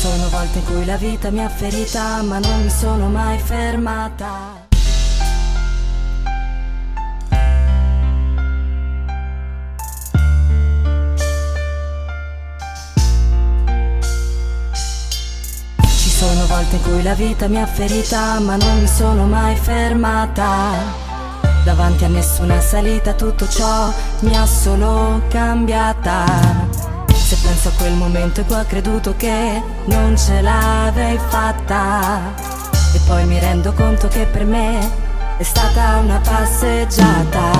sono volte in cui la vita mi ha ferita, ma non mi sono mai fermata. Ci sono volte in cui la vita mi ha ferita, ma non mi sono mai fermata. Davanti a nessuna salita tutto ciò mi ha solo cambiata. Se penso a quel momento in cui ho creduto che non ce l'avrei fatta, e poi mi rendo conto che per me è stata una passeggiata.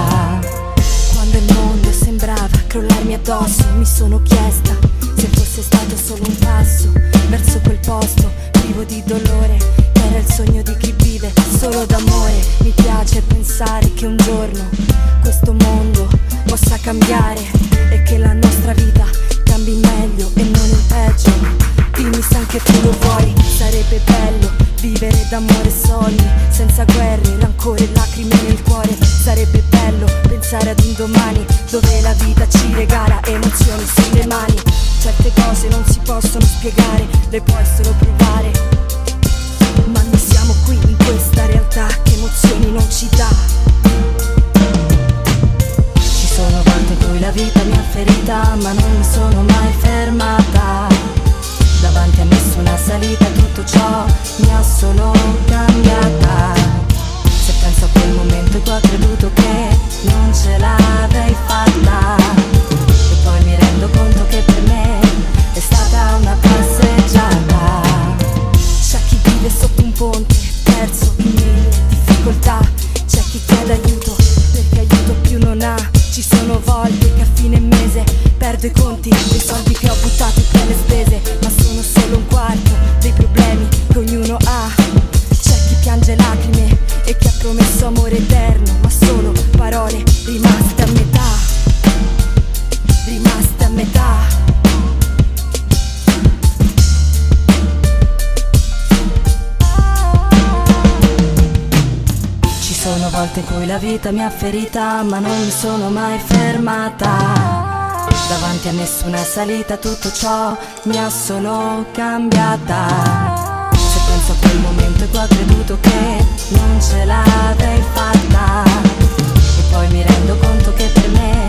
Quando il mondo sembrava crollarmi addosso, mi sono chiesta se fosse stato solo un passo verso quel posto privo di dolore, che era il sogno di chi vive solo d'amore. Mi piace pensare che un giorno questo mondo possa cambiare e che la nostra vita cambi in meglio e non in peggio. Dimmi se anche tu lo vuoi. Sarebbe bello vivere d'amore e sogni, senza guerre, rancore e lacrime nel cuore. Sarebbe bello pensare ad un domani dove la vita ci regala emozioni sulle mani. Certe cose non si possono spiegare, le puoi solo provare. Ma noi siamo qui in questa realtà che emozioni non ci dà. Ci sono volte in cui la vita mi ha ferita, ma non mi sono mai fermata. Davanti a nessuna salita tutto ciò mi ha solo cambiata. Se penso a quel momento in cui ho creduto che non ce l'avrei fatta, e poi mi rendo conto che per me è stata una passeggiata. C'è chi vive sotto un ponte, perso in mille difficoltà. C'è chi chiede aiuto perché aiuto più non ha. Ci sono volte che a fine mese perdo i conti dei soldi che ho buttato per le spese, ma sono solo un quarto dei problemi che ognuno ha. C'è chi piange lacrime e chi ha promesso amore eterno, ma solo parole rimaste a metà, rimaste a metà. Ci sono volte in cui la vita mi ha ferita, ma non mi sono mai fermata. Davanti a nessuna salita tutto ciò mi ha solo cambiata. Se penso a quel momento in cui ho creduto che non ce l'avrei fatta, e poi mi rendo conto che per me